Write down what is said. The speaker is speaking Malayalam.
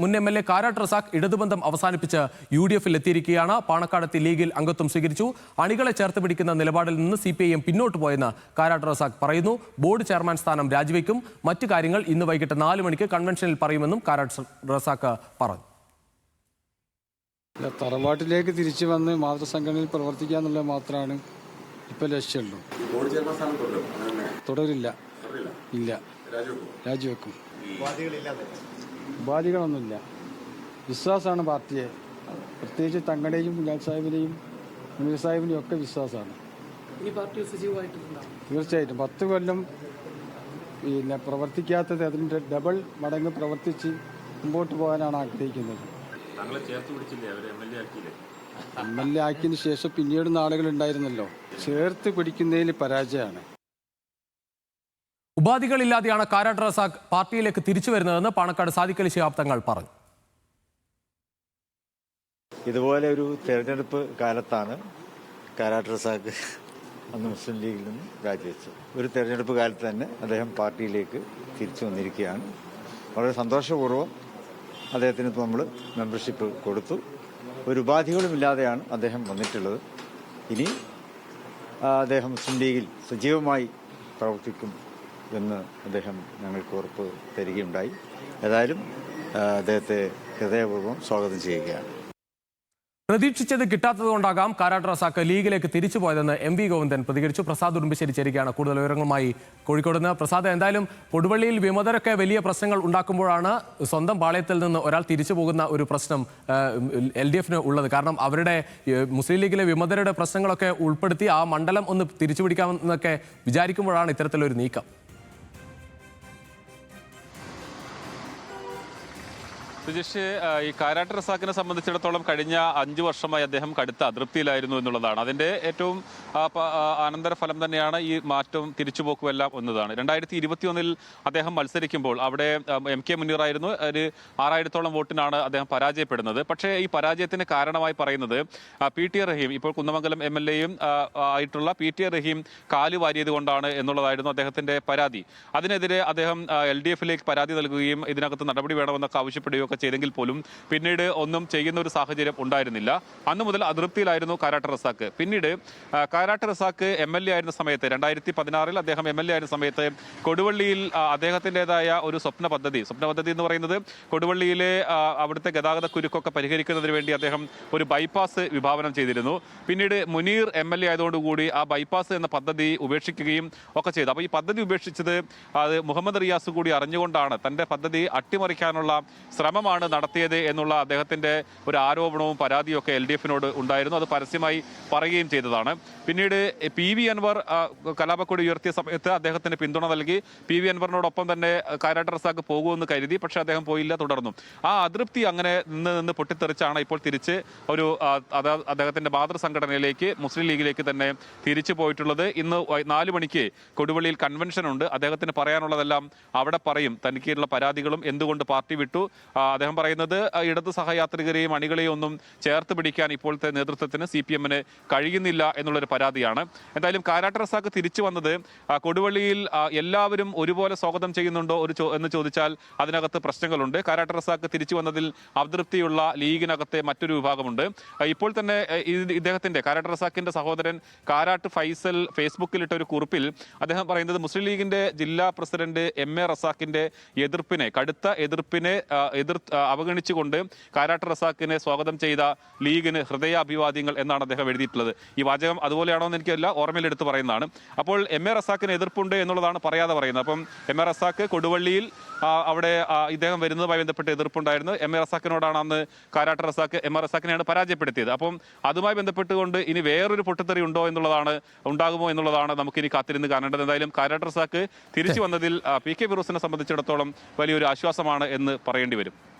മുൻ എം.എൽ.എ. കാരാട്ട് റസാഖ് ഇടതുബന്ധം അവസാനിപ്പിച്ച് UDF-ൽ എത്തിയിരിക്കുകയാണ്. പാണക്കാടെത്തി ലീഗിൽ അംഗത്വം സ്വീകരിച്ചു. അണികളെ ചേർത്ത് പിടിക്കുന്ന നിലപാടിൽ നിന്ന് CPIM പിന്നോട്ട് പോയെന്ന് കാരാട്ട് റസാഖ് പറയുന്നു. ബോർഡ് ചെയർമാൻ സ്ഥാനം രാജിവെക്കും. മറ്റു കാര്യങ്ങൾ ഇന്ന് വൈകിട്ട് 4 മണിക്ക് കൺവെൻഷനിൽ പറയുമെന്നും കാരാട്ട് റസാഖ് പറഞ്ഞു. തറവാട്ടിലേക്ക് തിരിച്ചു വന്ന് മാതൃസംഘടനയിൽ പ്രവർത്തിക്കുക എന്നുള്ളത് മാത്രമാണ് ഇപ്പോൾ ലക്ഷ്യമുള്ളൂ. തുടരില്ല, ഇല്ല, രാജിവെക്കും. ഉപാധികളൊന്നുമില്ല. വിശ്വാസമാണ് പാർട്ടിയെ, പ്രത്യേകിച്ച് തങ്ങളുടെയും ഗുലാൽ സാഹിബിനെയും മുനീർ സാഹിബിനെയും ഒക്കെ വിശ്വാസമാണ്. തീർച്ചയായിട്ടും 10 കൊല്ലം പ്രവർത്തിക്കാത്തത് അതിൻ്റെ ഡബിൾ മടങ്ങ് പ്രവർത്തിച്ച് മുമ്പോട്ട് പോകാനാണ് ആഗ്രഹിക്കുന്നത്. MLA ആക്കിയതിന് ശേഷം പിന്നീട് നാളുകൾ ഉണ്ടായിരുന്നല്ലോ, ചേർത്ത് പിടിക്കുന്നതിൽ പരാജയമാണ്. ഉപാധികളില്ലാതെയാണ് കാരാട്ട് റസാഖ് പാർട്ടിയിലേക്ക് തിരിച്ചു വരുന്നതെന്ന് പാണക്കാട് സാദിഖ് അലി ശിഹാബ് തങ്ങൾ പറഞ്ഞു. ഇതുപോലെ ഒരു തെരഞ്ഞെടുപ്പ് കാലത്താണ് കാരാട്ട് റസാഖ് അന്ന് മുസ്ലിം ലീഗിൽ നിന്ന് രാജിവെച്ചത്. ഒരു തെരഞ്ഞെടുപ്പ് കാലത്ത് തന്നെ അദ്ദേഹം പാർട്ടിയിലേക്ക് തിരിച്ചു വന്നിരിക്കുകയാണ്. വളരെ സന്തോഷപൂർവ്വം അദ്ദേഹത്തിന് നമ്മൾ മെമ്പർഷിപ്പ് കൊടുത്തു. ഒരു ഉപാധികളുമില്ലാതെയാണ് അദ്ദേഹം വന്നിട്ടുള്ളത്. ഇനി അദ്ദേഹം മുസ്ലിം ലീഗിൽ സജീവമായി പ്രവർത്തിക്കും എന്ന് അദ്ദേഹം ഞങ്ങൾക്ക് ഉറപ്പ് തരികയുണ്ടായി. ഏതായാലും അദ്ദേഹത്തെ ഹൃദയപൂർവ്വം സ്വാഗതം ചെയ്യുകയാണ്. പ്രതീക്ഷിച്ചത് കിട്ടാത്തതുകൊണ്ടാകാം കാരാട്ട് റസാഖ് ലീഗിലേക്ക് തിരിച്ചു പോയതെന്ന് MV ഗോവിന്ദൻ പ്രതികരിച്ചു. പ്രസാദ് ഉടുമ്പശ്ശേരി ചേരുകയാണ് കൂടുതൽ വിവരങ്ങളുമായി കോഴിക്കോട് നിന്ന്. പ്രസാദ്, എന്തായാലും കൊടുവള്ളിയിൽ വിമതരൊക്കെ വലിയ പ്രശ്നങ്ങൾ ഉണ്ടാക്കുമ്പോഴാണ് സ്വന്തം പാളയത്തിൽ നിന്ന് ഒരാൾ തിരിച്ചു പോകുന്ന ഒരു പ്രശ്നം LDF-ന് ഉള്ളത്. കാരണം അവരുടെ മുസ്ലിം ലീഗിലെ വിമതരുടെ പ്രശ്നങ്ങളൊക്കെ ഉൾപ്പെടുത്തി ആ മണ്ഡലം ഒന്ന് തിരിച്ചു പിടിക്കാമെന്നൊക്കെ വിചാരിക്കുമ്പോഴാണ് ഇത്തരത്തിലൊരു നീക്കം. സുജേഷ്, ഈ കാരാട്ട് റസാഖിനെ സംബന്ധിച്ചിടത്തോളം കഴിഞ്ഞ 5 വർഷമായി അദ്ദേഹം കടുത്ത അതൃപ്തിയിലായിരുന്നു എന്നുള്ളതാണ്. അതിൻ്റെ ഏറ്റവും അനന്തരഫലം തന്നെയാണ് ഈ മാറ്റവും തിരിച്ചുപോക്കുമെല്ലാം എന്നതാണ്. 2021 അദ്ദേഹം മത്സരിക്കുമ്പോൾ അവിടെ MK മുനീറായിരുന്നു. ഒരു 6000-ഓളം വോട്ടിനാണ് അദ്ദേഹം പരാജയപ്പെടുന്നത്. പക്ഷേ ഈ പരാജയത്തിന് കാരണമായി പറയുന്നത് PT റഹീം, ഇപ്പോൾ കുന്നമംഗലം MLA-യും ആയിട്ടുള്ള PT റഹീം കാല് വാരിയത് കൊണ്ടാണ് എന്നുള്ളതായിരുന്നു അദ്ദേഹത്തിൻ്റെ പരാതി. അതിനെതിരെ അദ്ദേഹം LDF-ലേക്ക് പരാതി നൽകുകയും ഇതിനകത്ത് നടപടി വേണമെന്നൊക്കെ ആവശ്യപ്പെടുകയൊക്കെ ചെയ്തെങ്കിൽ പോലും പിന്നീട് ഒന്നും ചെയ്യുന്ന ഒരു സാഹചര്യം ഉണ്ടായിരുന്നില്ല. അന്ന് മുതൽ അതൃപ്തിയിലായിരുന്നു കാരാട്ട് റസാഖ്. പിന്നീട് കാരാട്ട് റസാഖ് MLA ആയിരുന്ന സമയത്ത് 2016 അദ്ദേഹം MLA ആയിരുന്ന സമയത്ത് കൊടുവള്ളിയിൽ അദ്ദേഹത്തിൻ്റെതായ ഒരു സ്വപ്ന പദ്ധതി എന്ന് പറയുന്നത് കൊടുവള്ളിയിലെ അവിടുത്തെ ഗതാഗത കുരുക്കൊക്കെ പരിഹരിക്കുന്നതിന് വേണ്ടി അദ്ദേഹം ഒരു ബൈപ്പാസ് വിഭാവനം ചെയ്തിരുന്നു. പിന്നീട് മുനീർ MLA ആയതോടുകൂടി ആ ബൈപ്പാസ് എന്ന പദ്ധതി ഉപേക്ഷിക്കുകയും ഒക്കെ ചെയ്തു. അപ്പോൾ ഈ പദ്ധതി ഉപേക്ഷിച്ചത് അത് മുഹമ്മദ് റിയാസ് കൂടി അറിഞ്ഞുകൊണ്ടാണ്, തൻ്റെ പദ്ധതി അട്ടിമറിക്കാനുള്ള ശ്രമമാണ് നടത്തിയത് എന്നുള്ള അദ്ദേഹത്തിൻ്റെ ഒരു ആരോപണവും പരാതിയും ഒക്കെ LDF-നോട് ഉണ്ടായിരുന്നു. അത് പരസ്യമായി പറയുകയും ചെയ്തതാണ്. പിന്നീട് PV അൻവർ കലാപക്കൊടി ഉയർത്തിയ സമയത്ത് അദ്ദേഹത്തിന് പിന്തുണ നൽകി. PV അൻവറിനോടൊപ്പം തന്നെ കാരാട്ട് റസാഖ് പോകുമെന്ന് കരുതി. പക്ഷേ അദ്ദേഹം പോയില്ല, തുടർന്നു. ആ അതൃപ്തി അങ്ങനെ നിന്ന് പൊട്ടിത്തെറിച്ചാണ് ഇപ്പോൾ തിരിച്ച് ഒരു അദ്ദേഹത്തിൻ്റെ മാതൃസംഘടനയിലേക്ക് മുസ്ലിം ലീഗിലേക്ക് തന്നെ തിരിച്ചു പോയിട്ടുള്ളത്. ഇന്ന് 4 മണിക്ക് കൊടുവള്ളിയിൽ കൺവെൻഷൻ ഉണ്ട്. അദ്ദേഹത്തിന് പറയാനുള്ളതെല്ലാം അവിടെ പറയും. തനിക്കുള്ള പരാതികളും എന്തുകൊണ്ട് പാർട്ടി വിട്ടു. അദ്ദേഹം പറയുന്നത് ഇടത് സഹയാത്രികരെയും അണികളെയും ഒന്നും ചേർത്ത് പിടിക്കാൻ ഇപ്പോഴത്തെ നേതൃത്വത്തിന് CPM-ന് കഴിയുന്നില്ല എന്നുള്ളൊരു പരാതിയാണ്. എന്തായാലും കാരാട്ട് റസാഖ് തിരിച്ചു വന്നത് കൊടുവള്ളിയിൽ എല്ലാവരും ഒരുപോലെ സ്വാഗതം ചെയ്യുന്നുണ്ടോ എന്ന് ചോദിച്ചാൽ അതിനകത്ത് പ്രശ്നങ്ങളുണ്ട്. കാരാട്ട് റസാഖ് തിരിച്ചു വന്നതിൽ അതൃപ്തിയുള്ള ലീഗിനകത്തെ മറ്റൊരു വിഭാഗമുണ്ട്. ഇപ്പോൾ തന്നെ ഇദ്ദേഹത്തിൻ്റെ കാരാട്ട് റസാഖിൻ്റെ സഹോദരൻ കാരാട്ട് ഫൈസൽ ഫേസ്ബുക്കിലിട്ട ഒരു കുറിപ്പിൽ അദ്ദേഹം പറയുന്നത് മുസ്ലിം ലീഗിൻ്റെ ജില്ലാ പ്രസിഡന്റ് MA റസാഖിൻ്റെ കടുത്ത എതിർപ്പിനെ അവഗണിച്ചുകൊണ്ട് കാരാട്ട് റസാഖിനെ സ്വാഗതം ചെയ്ത ലീഗിന് ഹൃദയാഭിവാദ്യങ്ങൾ എന്നാണ് അദ്ദേഹം എഴുതിയിട്ടുള്ളത്. ഈ വാചകം അതുപോലെയാണോ എന്ന് എനിക്കല്ല, ഓർമ്മയിലെടുത്ത് പറയുന്നതാണ്. അപ്പോൾ MA റസാഖിന് എതിർപ്പുണ്ട് എന്നുള്ളതാണ് പറയാതെ പറയുന്നത്. അപ്പം MA റസാഖ് കൊടുവള്ളിയിൽ അവിടെ ഇദ്ദേഹം വരുന്നതുമായി ബന്ധപ്പെട്ട് എതിർപ്പുണ്ടായിരുന്നു. MA റസാഖിനോടാണ് അന്ന് കാരാട്ട് റസാഖ് MA റസാഖിനെയാണ് പരാജയപ്പെടുത്തിയത്. അപ്പം അതുമായി ബന്ധപ്പെട്ടുകൊണ്ട് ഇനി വേറൊരു പൊട്ടിത്തെറി ഉണ്ടാകുമോ എന്നുള്ളതാണ് നമുക്കിനി കാത്തിരുന്ന് കാണേണ്ടത്. എന്തായാലും കാരാട്ട് റസാഖ് തിരിച്ചു വന്നതിൽ PK ഫിറോസിനെ സംബന്ധിച്ചിടത്തോളം വലിയൊരു ആശ്വാസമാണ് എന്ന് പറയേണ്ടി വരും.